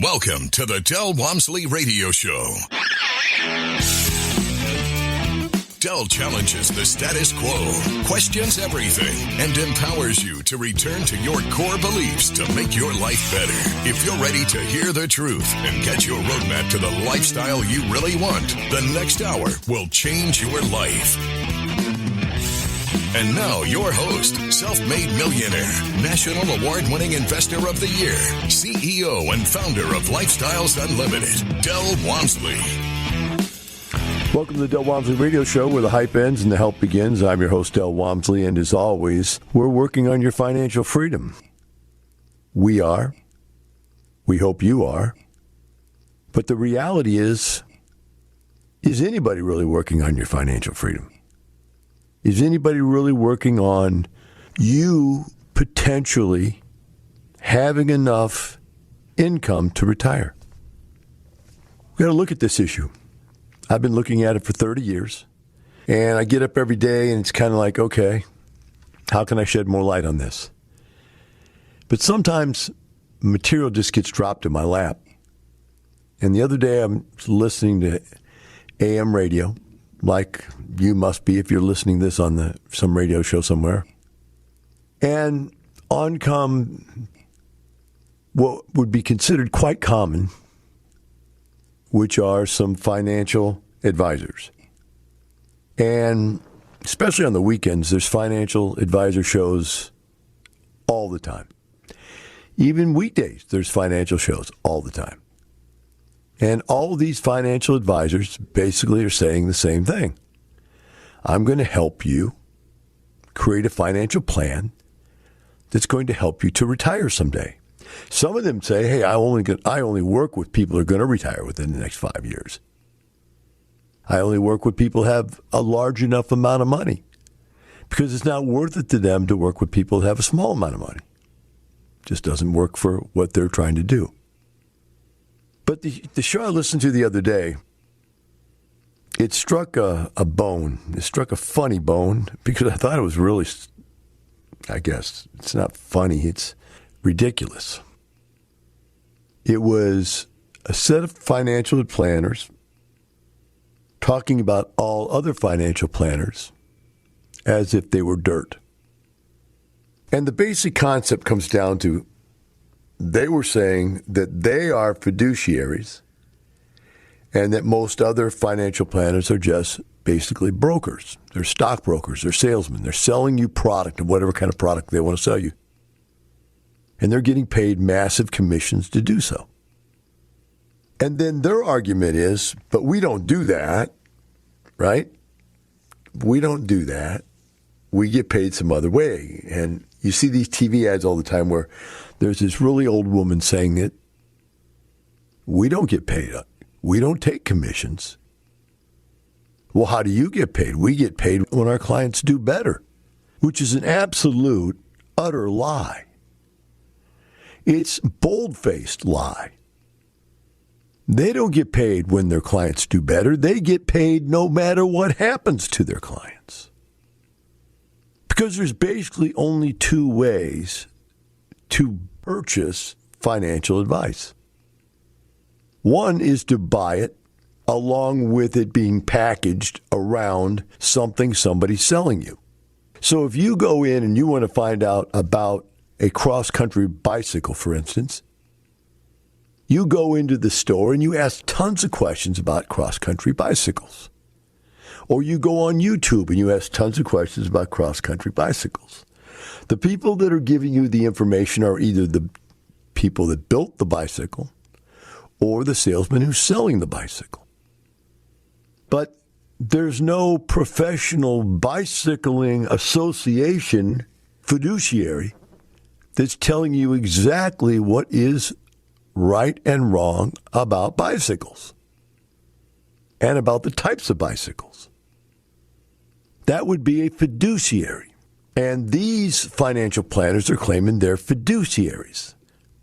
Welcome to the Del Walmsley Radio Show. Del challenges the status quo, questions everything, and empowers you to return to your core beliefs to make your life better. If you're ready to hear the truth and get your roadmap to the lifestyle you really want, the next hour will change your life. And now, your host, self-made millionaire, national award-winning investor of the year, CEO and founder of Lifestyles Unlimited, Del Walmsley. Welcome to the Del Walmsley Radio Show, where the hype ends and the help begins. I'm your host, Del Walmsley, and as always, we're working on your financial freedom. We are. We hope you are. But the reality is anybody really working on your financial freedom? Is anybody really working on you potentially having enough income to retire? We've got to look at this issue. I've been looking at it for 30 years, and I get up every day, and it's kind of like, okay, how can I shed more light on this? But sometimes material just gets dropped in my lap. And the other day, I'm listening to AM radio, like you must be if you're listening to this on some radio show somewhere. And on come what would be considered quite common, which are some financial advisors. And especially on the weekends, there's financial advisor shows all the time. Even weekdays, there's financial shows all the time. And all of these financial advisors basically are saying the same thing. I'm going to help you create a financial plan that's going to help you to retire someday. Some of them say, hey, I only work with people who are going to retire within the next 5 years. I only work with people who have a large enough amount of money because it's not worth it to them to work with people who have a small amount of money. It just doesn't work for what they're trying to do. But the show I listened to the other day, it struck a bone. It struck a funny bone because I thought it was really, I guess, it's not funny. It's ridiculous. It was a set of financial planners talking about all other financial planners as if they were dirt. And the basic concept comes down to they were saying that they are fiduciaries and that most other financial planners are just basically brokers. They're stockbrokers. They're salesmen. They're selling you product of whatever kind of product they want to sell you. And they're getting paid massive commissions to do so. And then their argument is, but we don't do that, right? We don't do that. We get paid some other way. And you see these TV ads all the time where there's this really old woman saying that we don't get paid. We don't take commissions. Well, how do you get paid? We get paid when our clients do better, which is an absolute, utter lie. It's bold-faced lie. They don't get paid when their clients do better. They get paid no matter what happens to their clients. Because there's basically only two ways to purchase financial advice. One is to buy it along with it being packaged around something somebody's selling you. So if you go in and you want to find out about a cross-country bicycle, for instance, you go into the store and you ask tons of questions about cross-country bicycles. Or you go on YouTube and you ask tons of questions about cross-country bicycles. The people that are giving you the information are either the people that built the bicycle or the salesman who's selling the bicycle. But there's no professional bicycling association fiduciary that's telling you exactly what is right and wrong about bicycles and about the types of bicycles. That would be a fiduciary. And these financial planners are claiming they're fiduciaries,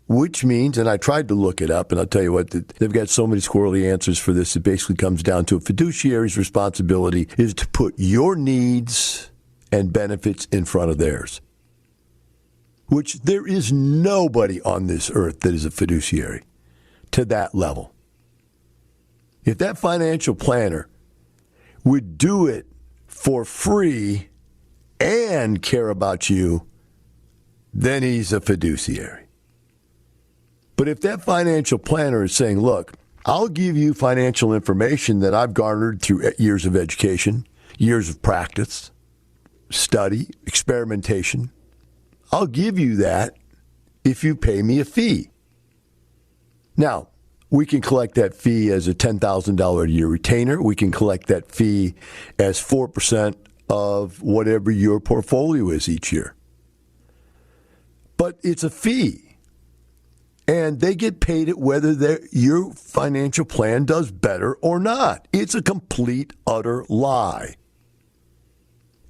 which means, and I tried to look it up, and I'll tell you what, they've got so many squirrely answers for this. It basically comes down to a fiduciary's responsibility is to put your needs and benefits in front of theirs, which there is nobody on this earth that is a fiduciary. to that level. If that financial planner would do it for free and care about you, then he's a fiduciary. But if that financial planner is saying, look, I'll give you financial information that I've garnered through years of education, years of practice, study, experimentation, I'll give you that if you pay me a fee. Now, we can collect that fee as a $10,000 a year retainer. We can collect that fee as 4% of whatever your portfolio is each year. But it's a fee. And they get paid it whether your financial plan does better or not. It's a complete, utter lie.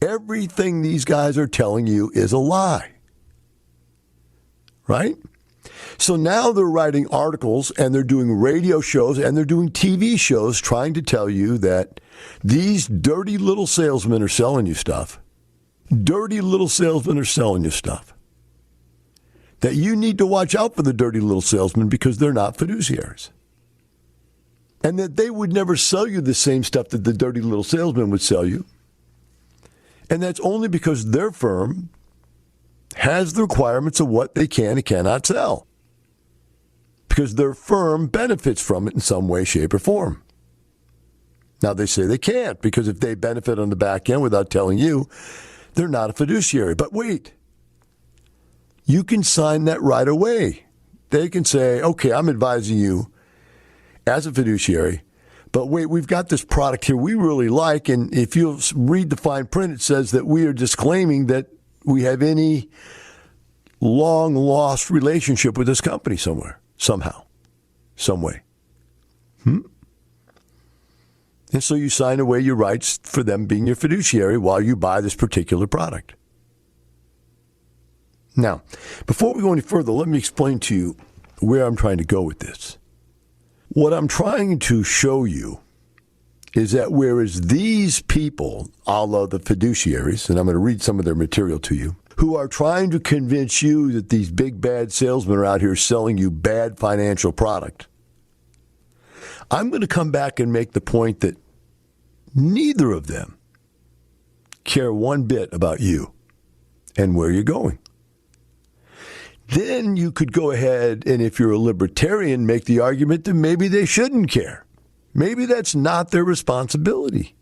Everything these guys are telling you is a lie. Right? So now they're writing articles and they're doing radio shows and they're doing TV shows trying to tell you that these dirty little salesmen are selling you stuff. Dirty little salesmen are selling you stuff. That you need to watch out for the dirty little salesmen because they're not fiduciaries. And that they would never sell you the same stuff that the dirty little salesman would sell you. And that's only because their firm has the requirements of what they can and cannot sell. Because their firm benefits from it in some way, shape, or form. Now, they say they can't, because if they benefit on the back end without telling you, they're not a fiduciary. But wait, you can sign that right away. They can say, okay, I'm advising you as a fiduciary, but wait, we've got this product here we really like, and if you read the fine print, it says that we are disclaiming that we have any long-lost relationship with this company somewhere, somehow, some way. And so you sign away your rights for them being your fiduciary while you buy this particular product. Now, before we go any further, let me explain to you where I'm trying to go with this. What I'm trying to show you is that whereas these people, a la the fiduciaries, and I'm going to read some of their material to you, who are trying to convince you that these big bad salesmen are out here selling you bad financial product, I'm going to come back and make the point that neither of them care one bit about you and where you're going. Then you could go ahead and, if you're a libertarian, make the argument that maybe they shouldn't care. Maybe that's not their responsibility.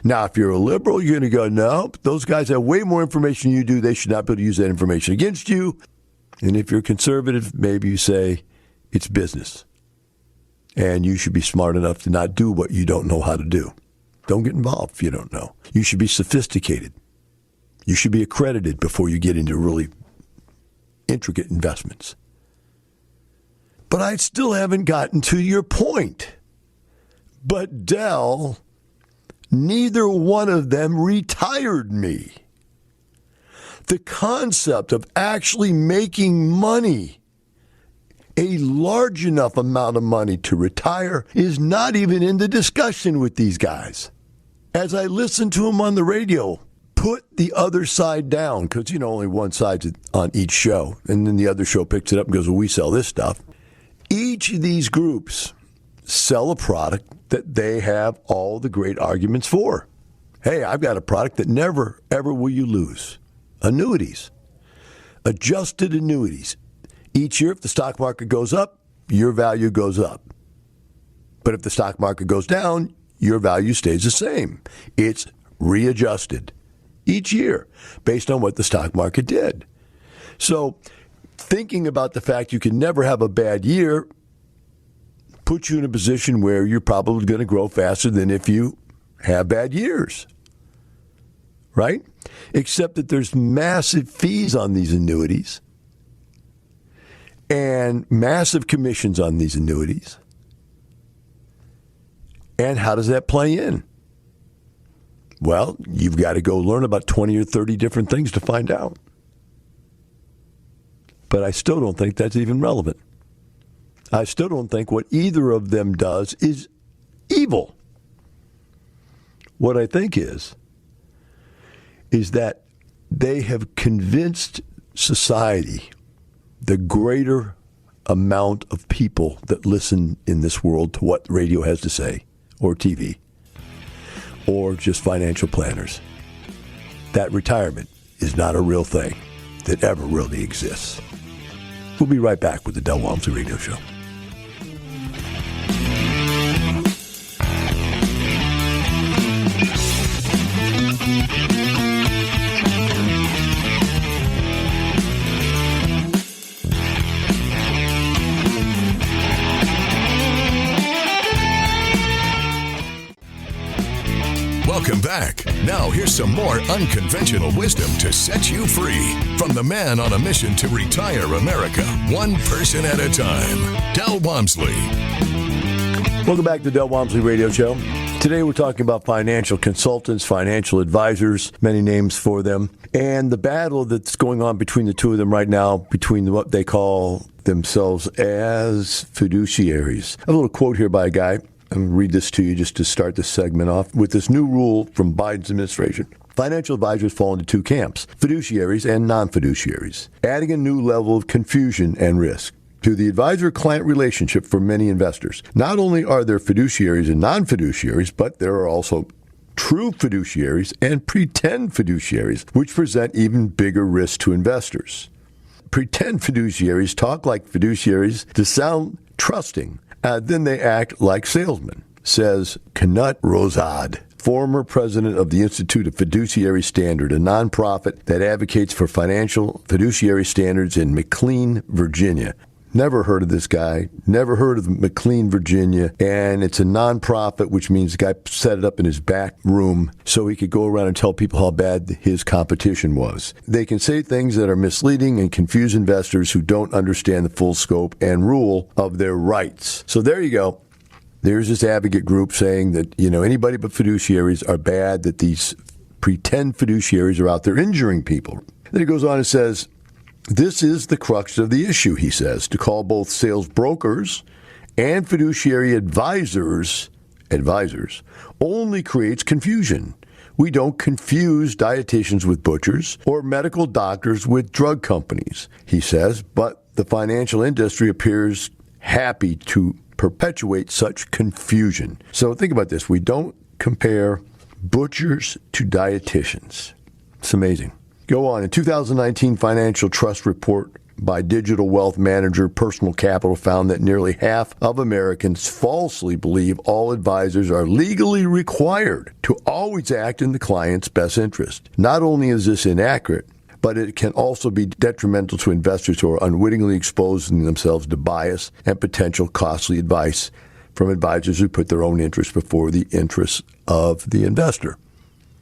Now, if you're a liberal, you're going to go, no, those guys have way more information than you do. They should not be able to use that information against you. And if you're conservative, maybe you say it's business. And you should be smart enough to not do what you don't know how to do. Don't get involved if you don't know. You should be sophisticated. You should be accredited before you get into really intricate investments. But I still haven't gotten to your point. But Dell, neither one of them retired me. The concept of actually making money, a large enough amount of money to retire, is not even in the discussion with these guys. As I listen to them on the radio, put the other side down, because, only one side's on each show, and then the other show picks it up and goes, well, we sell this stuff. Each of these groups sell a product that they have all the great arguments for. Hey, I've got a product that never, ever will you lose. Annuities. Adjusted annuities. Each year, if the stock market goes up, your value goes up. But if the stock market goes down, your value stays the same. It's readjusted each year based on what the stock market did. So thinking about the fact you can never have a bad year puts you in a position where you're probably going to grow faster than if you have bad years, right? Except that there's massive fees on these annuities and massive commissions on these annuities. And how does that play in? Well, you've got to go learn about 20 or 30 different things to find out. But I still don't think that's even relevant. I still don't think what either of them does is evil. What I think is that they have convinced society, the greater amount of people that listen in this world to what radio has to say, or TV, or just financial planners. That retirement is not a real thing that ever really exists. We'll be right back with the Del Walmsley Radio Show. Welcome back. Now here's some more unconventional wisdom to set you free from the man on a mission to retire America, one person at a time, Del Walmsley. Welcome back to the Del Walmsley Radio Show. Today we're talking about financial consultants, financial advisors, many names for them, and the battle that's going on between the two of them right now, between what they call themselves as fiduciaries. I have a little quote here by a guy. I'm going to read this to you just to start this segment off. With this new rule from Biden's administration, financial advisors fall into two camps, fiduciaries and non-fiduciaries, adding a new level of confusion and risk to the advisor-client relationship for many investors. Not only are there fiduciaries and non-fiduciaries, but there are also true fiduciaries and pretend fiduciaries, which present even bigger risks to investors. Pretend fiduciaries talk like fiduciaries to sound trusting. Then they act like salesmen, says Knut Rosad, former president of the Institute of Fiduciary Standard, a nonprofit that advocates for financial fiduciary standards in McLean, Virginia. Never heard of this guy, never heard of McLean, Virginia, and it's a nonprofit, which means the guy set it up in his back room so he could go around and tell people how bad his competition was. They can say things that are misleading and confuse investors who don't understand the full scope and rule of their rights. So there you go. There's this advocate group saying that, anybody but fiduciaries are bad, that these pretend fiduciaries are out there injuring people. Then he goes on and says, this is the crux of the issue, he says. To call both sales brokers and fiduciary advisors only creates confusion. We don't confuse dietitians with butchers or medical doctors with drug companies, he says, but the financial industry appears happy to perpetuate such confusion. So think about this. We don't compare butchers to dietitians. It's amazing. Go on. A 2019 financial trust report by digital wealth manager Personal Capital found that nearly half of Americans falsely believe all advisors are legally required to always act in the client's best interest. Not only is this inaccurate, but it can also be detrimental to investors who are unwittingly exposing themselves to bias and potential costly advice from advisors who put their own interests before the interests of the investor.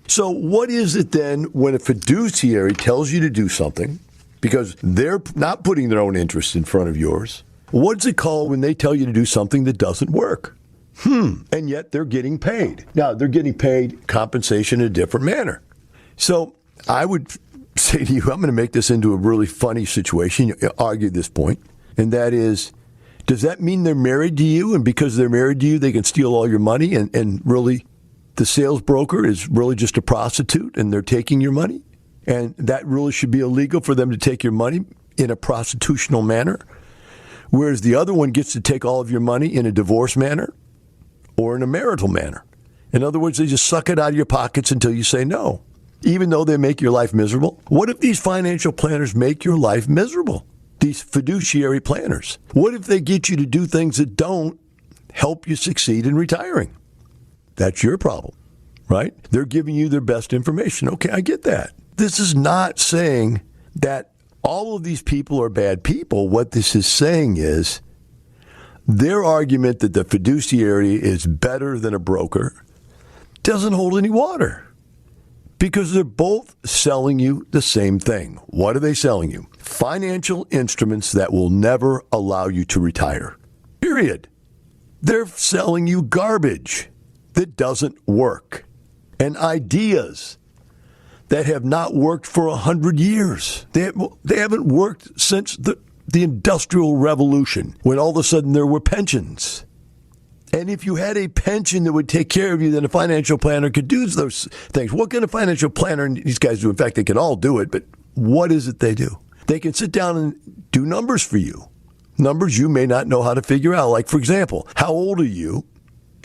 So what is it then when a fiduciary tells you to do something because they're not putting their own interests in front of yours? What's it called when they tell you to do something that doesn't work? And yet they're getting paid. Now, they're getting paid compensation in a different manner. So I would say to you, I'm going to make this into a really funny situation. You argue this point, and that is, does that mean they're married to you, and because they're married to you, they can steal all your money, and really the sales broker is really just a prostitute and they're taking your money? And that really should be illegal for them to take your money in a prostitutional manner? Whereas the other one gets to take all of your money in a divorce manner or in a marital manner. In other words, they just suck it out of your pockets until you say no, even though they make your life miserable. What if these financial planners make your life miserable? These fiduciary planners. What if they get you to do things that don't help you succeed in retiring? That's your problem, right? They're giving you their best information. Okay, I get that. This is not saying that all of these people are bad people. What this is saying is their argument that the fiduciary is better than a broker doesn't hold any water, because they're both selling you the same thing. What are they selling you? Financial instruments that will never allow you to retire. Period. They're selling you garbage that doesn't work, and ideas that have not worked for 100 years. They haven't worked since the Industrial Revolution, when all of a sudden there were pensions. And if you had a pension that would take care of you, then a financial planner could do those things. What can a financial planner and these guys do? In fact, they can all do it, but what is it they do? They can sit down and do numbers for you. numbers you may not know how to figure out. Like, for example, how old are you?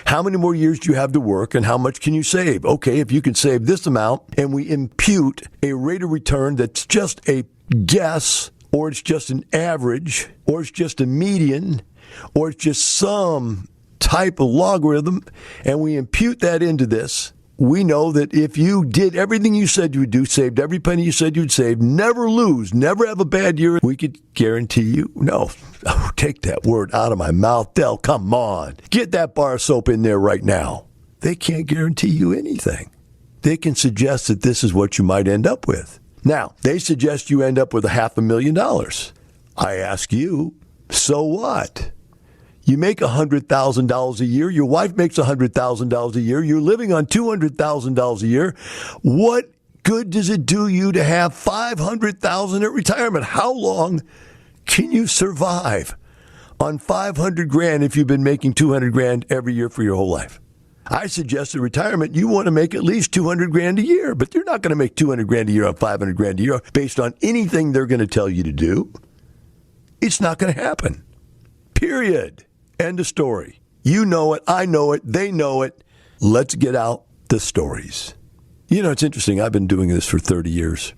How many more years do you have to work, and how much can you save? Okay, if you can save this amount, and we impute a rate of return that's just a guess, or it's just an average, or it's just a median, or it's just some type of logarithm, and we impute that into this, we know that if you did everything you said you would do, saved every penny you said you'd save, never lose, never have a bad year, we could guarantee you, no, take that word out of my mouth, Del, come on. Get that bar of soap in there right now. They can't guarantee you anything. They can suggest that this is what you might end up with. Now, they suggest you end up with $500,000. I ask you, so what? You make $100,000 a year. Your wife makes $100,000 a year. You're living on $200,000 a year. What good does it do you to have $500,000 at retirement? How long can you survive on $500,000 if you've been making $200,000 every year for your whole life? I suggest at retirement you want to make at least $200,000 a year, but you're not going to make $200,000 a year on $500,000 a year based on anything they're going to tell you to do. It's not going to happen. Period. End of story. You know it. I know it. They know it. Let's get out the stories. You know, it's interesting. I've been doing this for 30 years.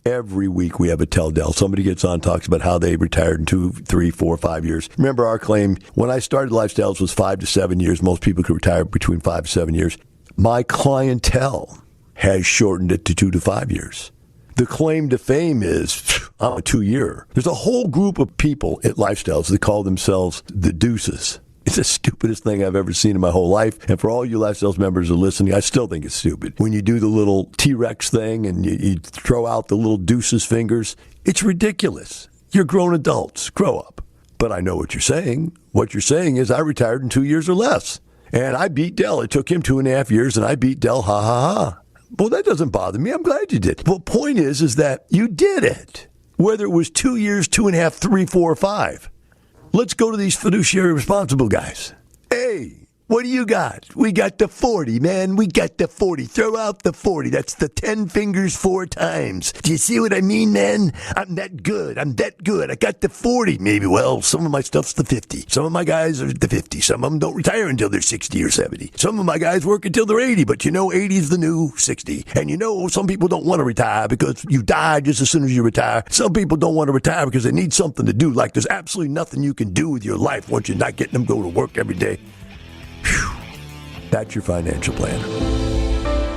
Every week we have a Tell Del. Somebody gets on, talks about how they retired in 2, 3, 4, 5 years. Remember, our claim when I started Lifestyles was 5 to 7 years. Most people could retire between 5 to 7 years. My clientele has shortened it to 2 to 5 years. The claim to fame is, I'm a 2-year. There's a whole group of people at Lifestyles that call themselves the deuces. It's the stupidest thing I've ever seen in my whole life. And for all you Lifestyles members who are listening, I still think it's stupid. When you do the little T-Rex thing and you throw out the little deuces fingers, it's ridiculous. You're grown adults. Grow up. But I know what you're saying. What you're saying is I retired in 2 years or less. And I beat Del. It took him 2.5 years, and I beat Del. Ha, ha, ha. Well, that doesn't bother me. I'm glad you did. Well, the point is that you did it. Whether it was 2 years, 2.5, 3, 4, or 5. Let's go to these fiduciary responsible guys. Hey, what do you got? We got the 40, man. We got the 40. Throw out the 40. That's the 10 fingers 4 times. Do you see what I mean, man? I'm that good. I'm that good. I got the 40. Maybe, well, some of my stuff's the 50. Some of my guys are the 50. Some of them don't retire until they're 60 or 70. Some of my guys work until they're 80, but you know 80 is the new 60. And you know some people don't want to retire because you die just as soon as you retire. Some people don't want to retire because they need something to do. Like there's absolutely nothing you can do with your life once you're not getting them go to work every day. Whew. That's your financial planner.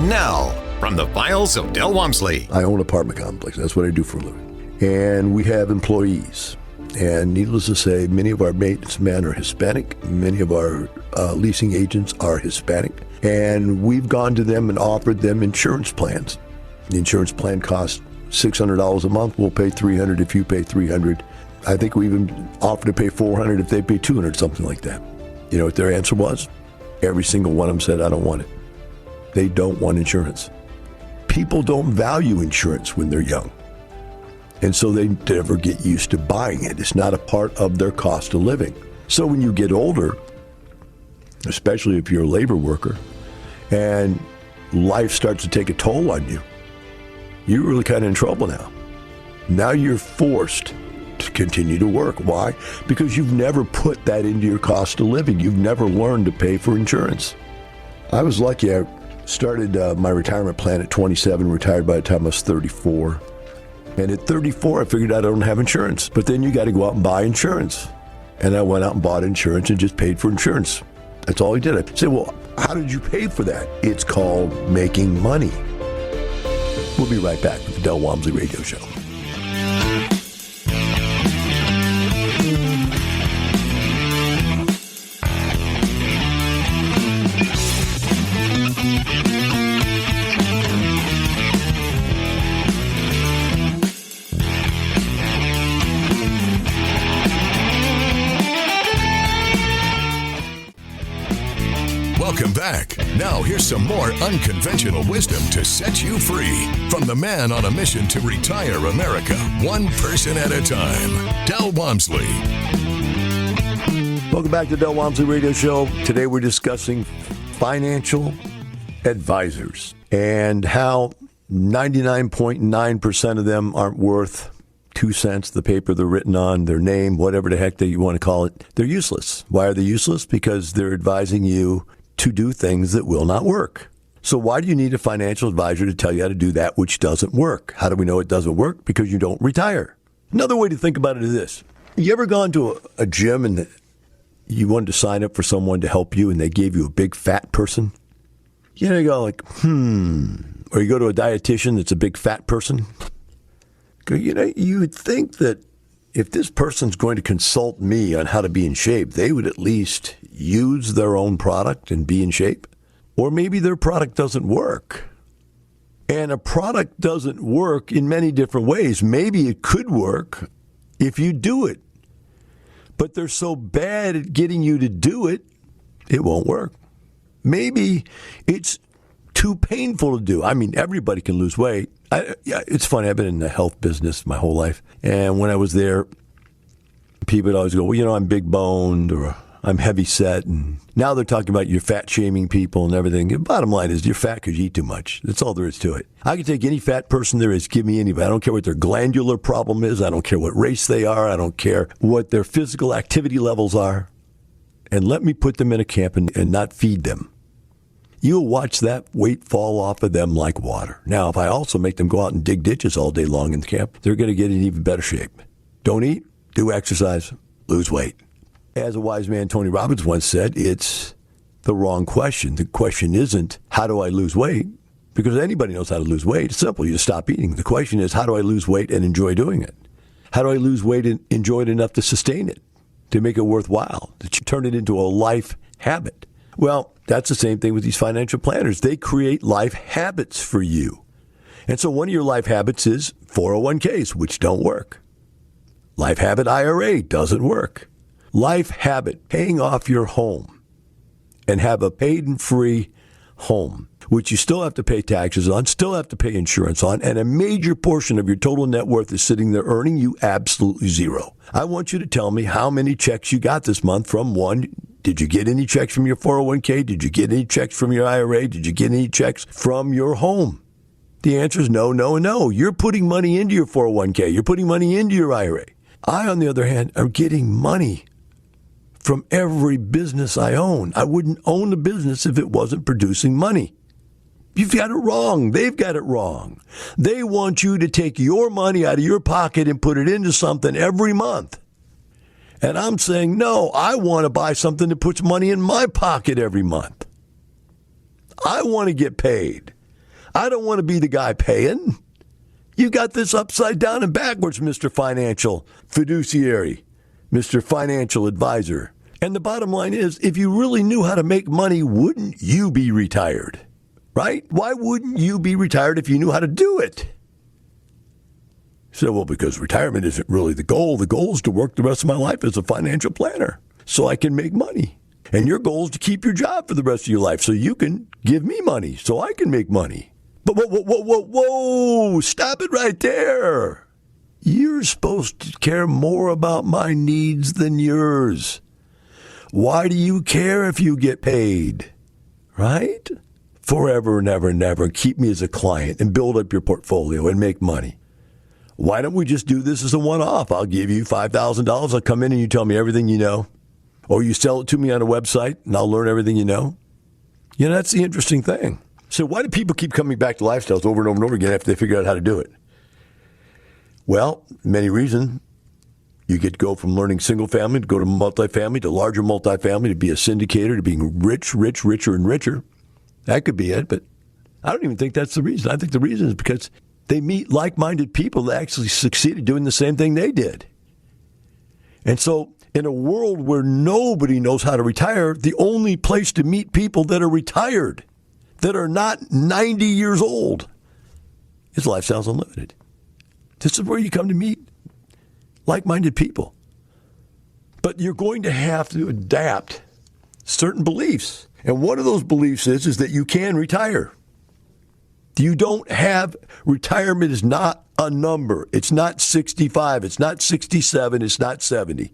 Now, from the files of Del Walmsley. I own an apartment complex. That's what I do for a living. And we have employees. And needless to say, many of our maintenance men are Hispanic. Many of our leasing agents are Hispanic. And we've gone to them and offered them insurance plans. The insurance plan costs $600 a month. We'll pay $300 if you pay $300. I think we even offered to pay $400 if they pay $200, something like that. You know what their answer was? Every single one of them said, I don't want it. They don't want insurance. People don't value insurance when they're young. And so they never get used to buying it. It's not a part of their cost of living. So when you get older, especially if you're a labor worker, and life starts to take a toll on you, you're really kind of in trouble now. Now you're forced to continue to work. Why? Because you've never put that into your cost of living. You've never learned to pay for insurance. I was lucky. I started my retirement plan at 27, retired by the time I was 34. And at 34, I figured I don't have insurance. But then you got to go out and buy insurance. And I went out and bought insurance and just paid for insurance. That's all I did. I said, well, how did you pay for that? It's called making money. We'll be right back with the Del Walmsley Radio Show. Welcome back. Now here's some more unconventional wisdom to set you free from the man on a mission to retire America, one person at a time, Del Walmsley. Welcome back to the Del Walmsley Radio Show. Today we're discussing financial advisors and how 99.9% of them aren't worth 2 cents, the paper they're written on, their name, whatever the heck that you want to call it, they're useless. Why are they useless? Because they're advising you to do things that will not work. So why do you need a financial advisor to tell you how to do that which doesn't work? How do we know it doesn't work? Because you don't retire. Another way to think about it is this. You ever gone to a gym and you wanted to sign up for someone to help you and they gave you a big fat person? You know, you go like, Or you go to a dietitian that's a big fat person. You know, you would think that if this person's going to consult me on how to be in shape, they would at least use their own product and be in shape. Or maybe their product doesn't work. And a product doesn't work in many different ways. Maybe it could work if you do it. But they're so bad at getting you to do it, it won't work. Maybe it's too painful to do. I mean, everybody can lose weight. It's funny. I've been in the health business my whole life. And when I was there, people would always go, well, you know, I'm big boned or I'm heavy set. And now they're talking about you're fat shaming people and everything. The bottom line is you're fat because you eat too much. That's all there is to it. I can take any fat person there is, give me anybody. I don't care what their glandular problem is. I don't care what race they are. I don't care what their physical activity levels are. And let me put them in a camp and not feed them. You'll watch that weight fall off of them like water. Now, if I also make them go out and dig ditches all day long in the camp, they're going to get in even better shape. Don't eat, do exercise, lose weight. As a wise man, Tony Robbins, once said, it's the wrong question. The question isn't, how do I lose weight? Because anybody knows how to lose weight. It's simple. You just stop eating. The question is, how do I lose weight and enjoy doing it? How do I lose weight and enjoy it enough to sustain it, to make it worthwhile, to turn it into a life habit? Well, that's the same thing with these financial planners. They create life habits for you. And so one of your life habits is 401ks, which don't work. Life habit IRA doesn't work. Life habit, paying off your home and have a paid and free home, which you still have to pay taxes on, still have to pay insurance on, and a major portion of your total net worth is sitting there earning you absolutely zero. I want you to tell me how many checks you got this month from one. Did you get any checks from your 401k? Did you get any checks from your IRA? Did you get any checks from your home? The answer is no, no, and no. You're putting money into your 401k. You're putting money into your IRA. I, on the other hand, am getting money from every business I own. I wouldn't own a business if it wasn't producing money. You've got it wrong. They've got it wrong. They want you to take your money out of your pocket and put it into something every month. And I'm saying, no, I want to buy something that puts money in my pocket every month. I want to get paid. I don't want to be the guy paying. You got this upside down and backwards, Mr. Financial Fiduciary, Mr. Financial Advisor. And the bottom line is, if you really knew how to make money, wouldn't you be retired? Right? Why wouldn't you be retired if you knew how to do it? So, well, because retirement isn't really the goal. The goal is to work the rest of my life as a financial planner so I can make money. And your goal is to keep your job for the rest of your life so you can give me money so I can make money. But whoa, stop it right there. You're supposed to care more about my needs than yours. Why do you care if you get paid? Right? Forever and ever and ever. Keep me as a client and build up your portfolio and make money. Why don't we just do this as a one-off? I'll give you $5,000. I'll come in and you tell me everything you know. Or you sell it to me on a website and I'll learn everything you know. You know, that's the interesting thing. So why do people keep coming back to lifestyles over and over and over again after they figure out how to do it? Well, many reasons. You get to go from learning single family to go to multifamily to larger multifamily to be a syndicator to being richer and richer. That could be it, but I don't even think that's the reason. I think the reason is because they meet like-minded people that actually succeeded doing the same thing they did. And so in a world where nobody knows how to retire, the only place to meet people that are retired, that are not 90 years old, is Lifestyles Unlimited. This is where you come to meet like-minded people. But you're going to have to adapt certain beliefs. And one of those beliefs is that you can retire. You don't have, retirement is not a number. It's not 65. It's not 67. It's not 70.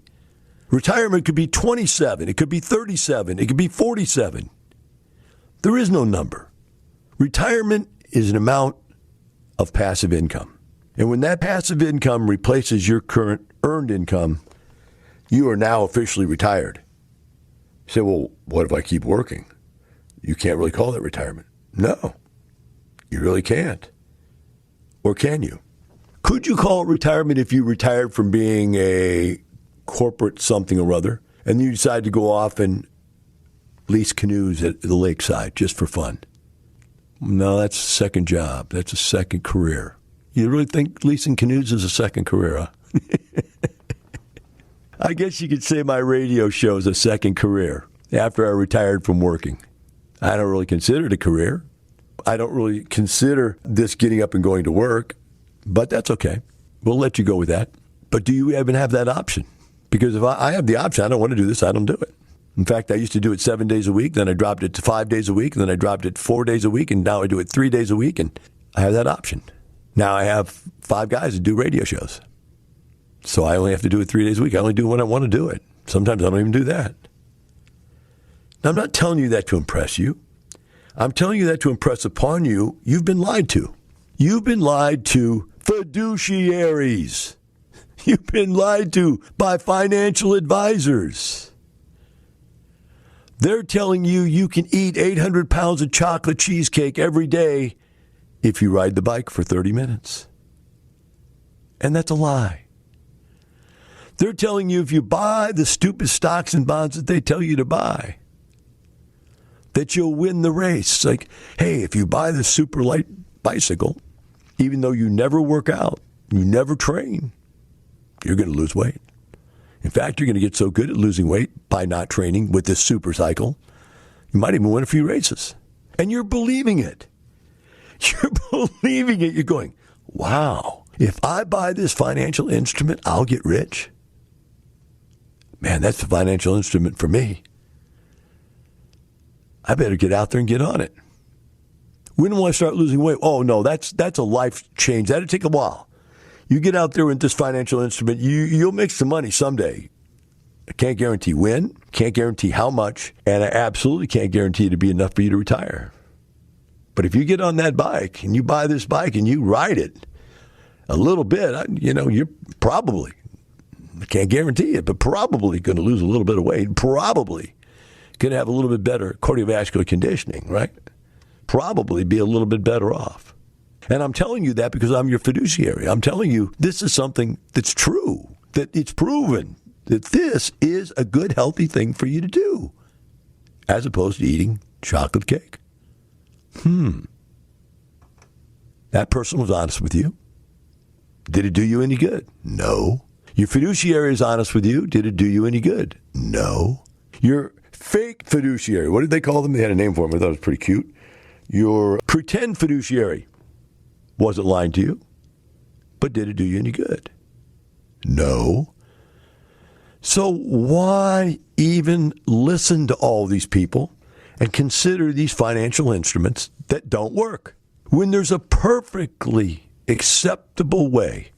Retirement could be 27. It could be 37. It could be 47. There is no number. Retirement is an amount of passive income. And when that passive income replaces your current earned income, you are now officially retired. You say, well, what if I keep working? You can't really call that retirement. No, you really can't. Or can you? Could you call it retirement if you retired from being a corporate something or other and you decide to go off and lease canoes at the lakeside just for fun? No, that's a second job. That's a second career. You really think leasing canoes is a second career, huh? I guess you could say my radio show is a second career after I retired from working. I don't really consider it a career. I don't really consider this getting up and going to work, but that's okay. We'll let you go with that. But do you even have that option? Because if I have the option, I don't want to do this, I don't do it. In fact, I used to do it 7 days a week, then I dropped it to 5 days a week, and then I dropped it to 4 days a week, and now I do it 3 days a week, and I have that option. Now I have 5 guys that do radio shows. So I only have to do it 3 days a week. I only do it when I want to do it. Sometimes I don't even do that. Now, I'm not telling you that to impress you. I'm telling you that to impress upon you, you've been lied to. You've been lied to fiduciaries. You've been lied to by financial advisors. They're telling you you can eat 800 pounds of chocolate cheesecake every day if you ride the bike for 30 minutes. And that's a lie. They're telling you if you buy the stupid stocks and bonds that they tell you to buy, that you'll win the race. It's like, hey, if you buy the super light bicycle, even though you never work out, you never train, you're going to lose weight. In fact, you're going to get so good at losing weight by not training with this super cycle, you might even win a few races. And you're believing it. You're believing it. You're going, wow, if I buy this financial instrument, I'll get rich. Man, that's the financial instrument for me. I better get out there and get on it. When will I start losing weight? Oh, no, that's a life change. That'll take a while. You get out there with this financial instrument, you'll make some money someday. I can't guarantee when, can't guarantee how much, and I absolutely can't guarantee it'll be enough for you to retire. But if you get on that bike and you buy this bike and you ride it a little bit, you're probably, I can't guarantee it, but probably going to lose a little bit of weight, probably going to have a little bit better cardiovascular conditioning, right? Probably be a little bit better off. And I'm telling you that because I'm your fiduciary. I'm telling you this is something that's true, that it's proven that this is a good, healthy thing for you to do, as opposed to eating chocolate cake. That person was honest with you. Did it do you any good? No. Your fiduciary is honest with you. Did it do you any good? No. Your fake fiduciary, what did they call them? They had a name for them. I thought it was pretty cute. Your pretend fiduciary wasn't lying to you, but did it do you any good? No. So why even listen to all these people and consider these financial instruments that don't work when there's a perfectly acceptable way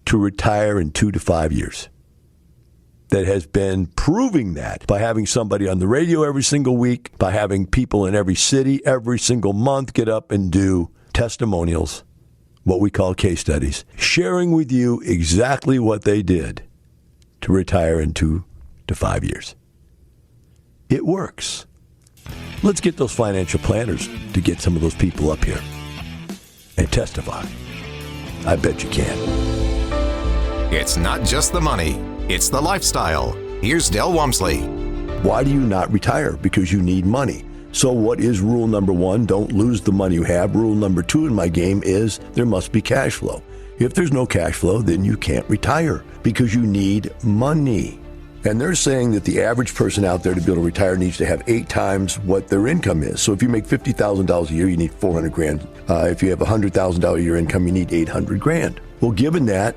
to retire in 2 to 5 years that has been proving that by having somebody on the radio every single week, by having people in every city every single month get up and do testimonials, what we call case studies, sharing with you exactly what they did to retire in 2 to 5 years. It works. Let's get those financial planners to get some of those people up here and testify. I bet you can. It's not just the money, it's the lifestyle. Here's Del Walmsley. Why do you not retire? Because you need money. So what is rule number 1? Don't lose the money you have. Rule number 2 in my game is there must be cash flow. If there's no cash flow, then you can't retire because you need money. And they're saying that the average person out there to be able to retire needs to have 8 times what their income is. So if you make $50,000 a year, you need $400,000. If you have $100,000 a year income, you need $800,000. Well, given that,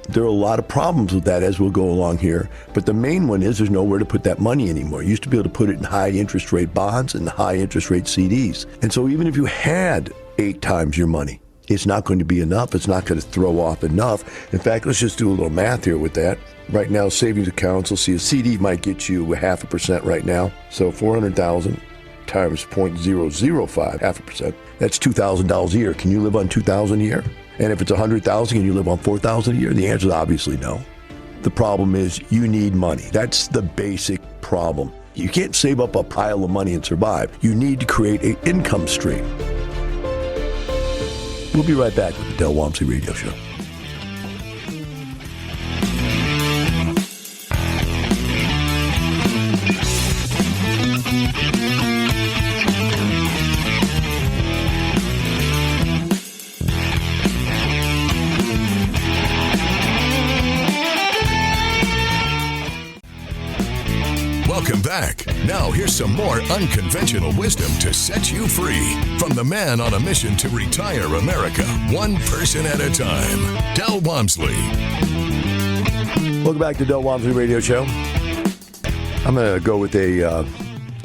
there are a lot of problems with that as we'll go along here. But the main one is there's nowhere to put that money anymore. You used to be able to put it in high interest rate bonds and high interest rate CDs. And so even if you had 8 times your money, it's not going to be enough. It's not going to throw off enough. In fact, let's just do a little math here with that. Right now, savings accounts, we'll see a CD might get you 0.5% right now. So 400,000 times 0.005, 0.5%. That's $2,000 a year. Can you live on $2,000 a year? And if it's $100,000 and you live on $4,000 a year, the answer is obviously no. The problem is you need money. That's the basic problem. You can't save up a pile of money and survive. You need to create an income stream. We'll be right back with the Del Walmsley Radio Show. Welcome back. Now here's some more unconventional wisdom to set you free from the man on a mission to retire America, one person at a time, Del Walmsley. Welcome back to Del Walmsley Radio Show. I'm going to go with a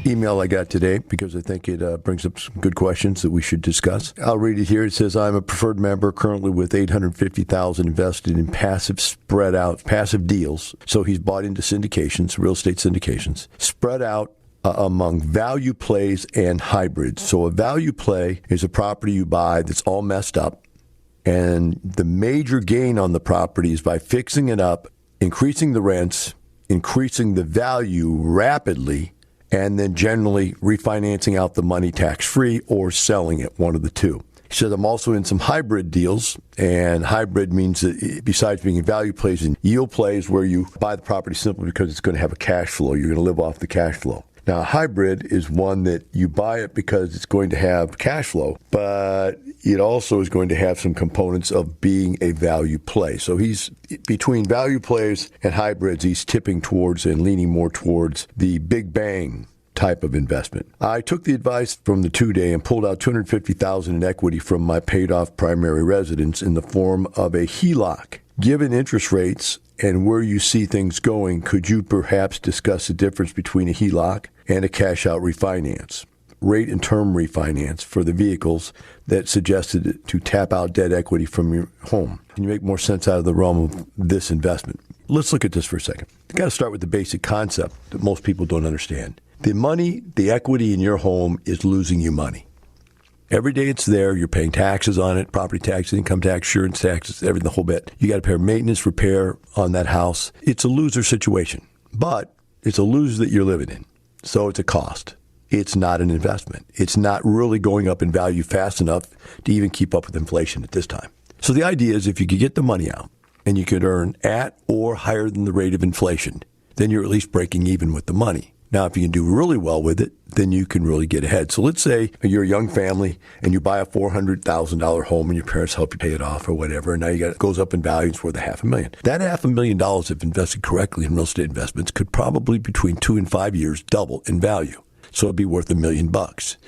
email I got today because I think it brings up some good questions that we should discuss. I'll read it here. It says, I'm a preferred member currently with $850,000 invested in passive deals. So he's bought into syndications, real estate syndications, spread out among value plays and hybrids. So a value play is a property you buy that's all messed up. And the major gain on the property is by fixing it up, increasing the rents, increasing the value rapidly, and then generally refinancing out the money tax-free or selling it, one of the two. He said, I'm also in some hybrid deals, and hybrid means that besides being in value plays and yield plays where you buy the property simply because it's going to have a cash flow. You're going to live off the cash flow. Now, a hybrid is one that you buy it because it's going to have cash flow, but it also is going to have some components of being a value play. So he's between value plays and hybrids, he's tipping towards and leaning more towards the big bang type of investment. I took the advice from the 2-day and pulled out $250,000 in equity from my paid-off primary residence in the form of a HELOC. Given interest rates and where you see things going, could you perhaps discuss the difference between a HELOC and a cash-out refinance? Rate and term refinance for the vehicles that suggested to tap out debt equity from your home. Can you make more sense out of the realm of this investment? Let's look at this for a second. You've got to start with the basic concept that most people don't understand. The money, the equity in your home is losing you money. Every day it's there, you're paying taxes on it, property taxes, income tax, insurance taxes, everything, the whole bit. You got to pay maintenance, repair on that house. It's a loser situation, but it's a loser that you're living in. So it's a cost. It's not an investment. It's not really going up in value fast enough to even keep up with inflation at this time. So the idea is if you could get the money out and you could earn at or higher than the rate of inflation, then you're at least breaking even with the money. Now, if you can do really well with it, then you can really get ahead. So let's say you're a young family and you buy a $400,000 home and your parents help you pay it off or whatever, and now it goes up in value, it's worth $500,000. That $500,000, if invested correctly in real estate investments, could probably between 2 and 5 years double in value. So it'd be worth $1 million.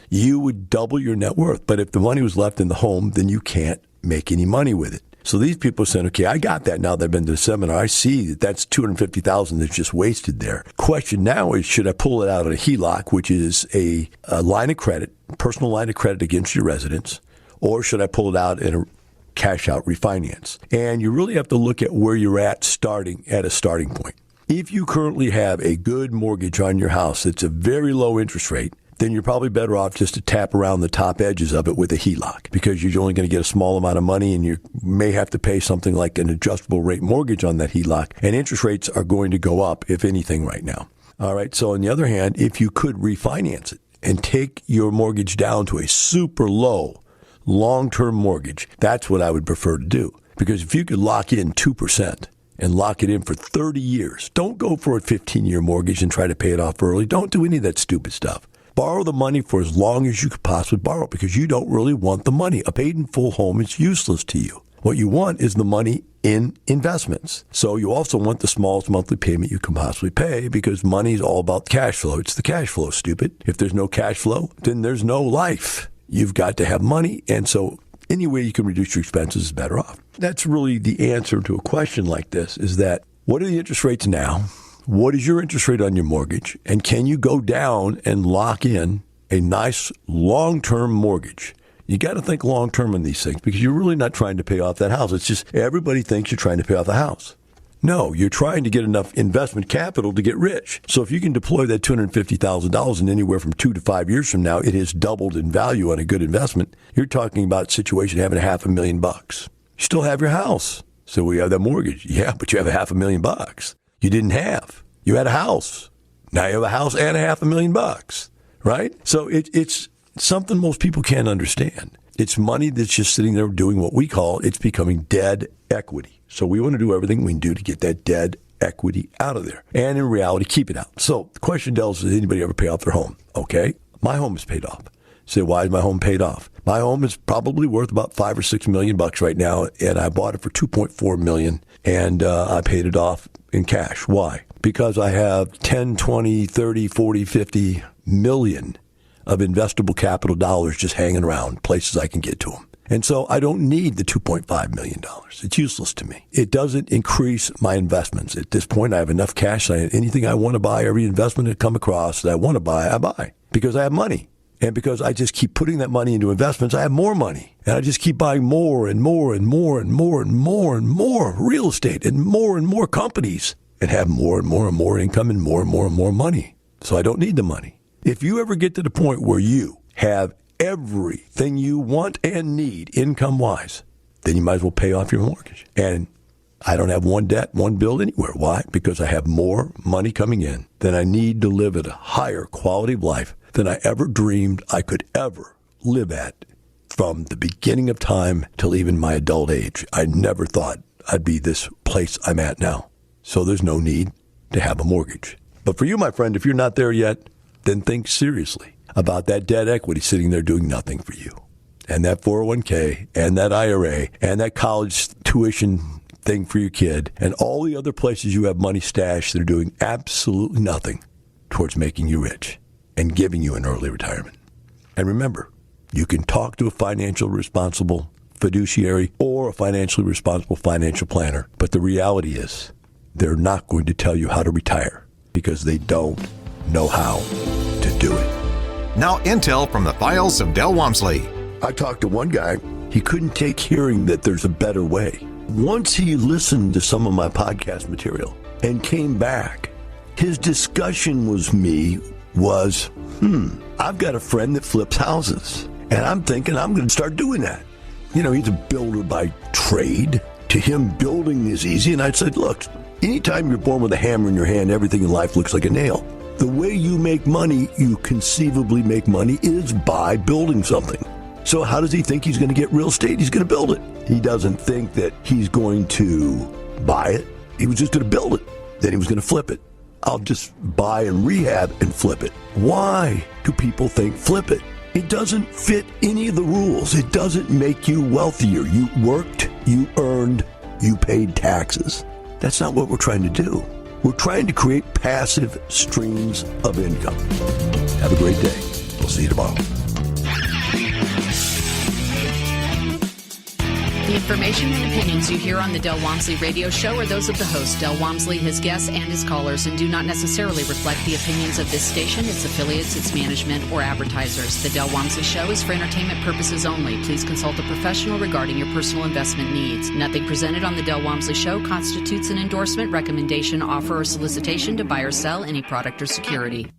You would double your net worth. But if the money was left in the home, then you can't make any money with it. So these people are saying, okay, I got that now that I've been to the seminar. I see that that's $250,000 that's just wasted there. Question now is, should I pull it out of a HELOC, which is a line of credit, personal line of credit against your residence, or should I pull it out in a cash out refinance? And you really have to look at where you're at a starting point. If you currently have a good mortgage on your house that's a very low interest rate, then you're probably better off just to tap around the top edges of it with a HELOC because you're only going to get a small amount of money and you may have to pay something like an adjustable rate mortgage on that HELOC, and interest rates are going to go up, if anything, right now. All right, so on the other hand, if you could refinance it and take your mortgage down to a super low long-term mortgage, that's what I would prefer to do. Because if you could lock in 2%, and lock it in for 30 years. Don't go for a 15-year mortgage and try to pay it off early. Don't do any of that stupid stuff. Borrow the money for as long as you could possibly borrow because you don't really want the money. A paid-in-full home is useless to you. What you want is the money in investments. So you also want the smallest monthly payment you can possibly pay because money is all about cash flow. It's the cash flow, stupid. If there's no cash flow, then there's no life. You've got to have money, and so any way you can reduce your expenses is better off. That's really the answer to a question like this, is that what are the interest rates now? What is your interest rate on your mortgage? And can you go down and lock in a nice long-term mortgage? You got to think long-term in these things because you're really not trying to pay off that house. It's just everybody thinks you're trying to pay off the house. No, you're trying to get enough investment capital to get rich. So if you can deploy that $250,000 in anywhere from 2 to 5 years from now, it has doubled in value on a good investment. You're talking about a situation having $500,000. You still have your house. So we have that mortgage. Yeah, but you have $500,000. You didn't have. You had a house. Now you have a house and $500,000, right? So it's something most people can't understand. It's money that's just sitting there doing what we call, it's becoming dead equity. So we want to do everything we can do to get that dead equity out of there. And in reality, keep it out. So the question, Del, is, does anybody ever pay off their home? Okay, my home is paid off. Say, why is my home paid off? My home is probably worth about $5 or $6 million right now, and I bought it for $2.4 million, and I paid it off in cash. Why? Because I have 10, 20, 30, 40, 50 million of investable capital dollars just hanging around, places I can get to them. And so I don't need the $2.5 million. It's useless to me. It doesn't increase my investments. At this point, I have enough cash that anything I want to buy, every investment that I come across that I want to buy, I buy because I have money. And because I just keep putting that money into investments, I have more money. And I just keep buying more and more and more and more and more and more real estate and more companies and have more and more income and more money. So I don't need the money. If you ever get to the point where you have everything you want and need income-wise, then you might as well pay off your mortgage. And I don't have one debt, one bill anywhere. Why? Because I have more money coming in than I need to live at a higher quality of life than I ever dreamed I could ever live at from the beginning of time till even my adult age. I never thought I'd be this place I'm at now. So there's no need to have a mortgage. But for you, my friend, if you're not there yet, then think seriously about that debt equity sitting there doing nothing for you. And that 401k and that IRA and that college tuition thing for your kid and all the other places you have money stashed that are doing absolutely nothing towards making you rich and giving you an early retirement. And remember, you can talk to a financially responsible fiduciary or a financially responsible financial planner, but the reality is they're not going to tell you how to retire because they don't know how to do it. Now intel from the files of Del Walmsley. I talked to one guy, he couldn't take hearing that there's a better way. Once he listened to some of my podcast material and came back, his discussion with me was, I've got a friend that flips houses, and I'm thinking I'm going to start doing that. You know, he's a builder by trade. To him, building is easy. And I said, look, anytime you're born with a hammer in your hand, everything in life looks like a nail. The way you make money, you conceivably make money, is by building something. So how does he think he's going to get real estate? He's going to build it. He doesn't think that he's going to buy it. He was just going to build it. Then he was going to flip it. I'll just buy and rehab and flip it. Why do people think flip it? It doesn't fit any of the rules. It doesn't make you wealthier. You worked, you earned, you paid taxes. That's not what we're trying to do. We're trying to create passive streams of income. Have a great day. We'll see you tomorrow. The information and opinions you hear on the Del Walmsley radio show are those of the host, Del Walmsley, his guests, and his callers, and do not necessarily reflect the opinions of this station, its affiliates, its management, or advertisers. The Del Walmsley show is for entertainment purposes only. Please consult a professional regarding your personal investment needs. Nothing presented on the Del Walmsley show constitutes an endorsement, recommendation, offer, or solicitation to buy or sell any product or security.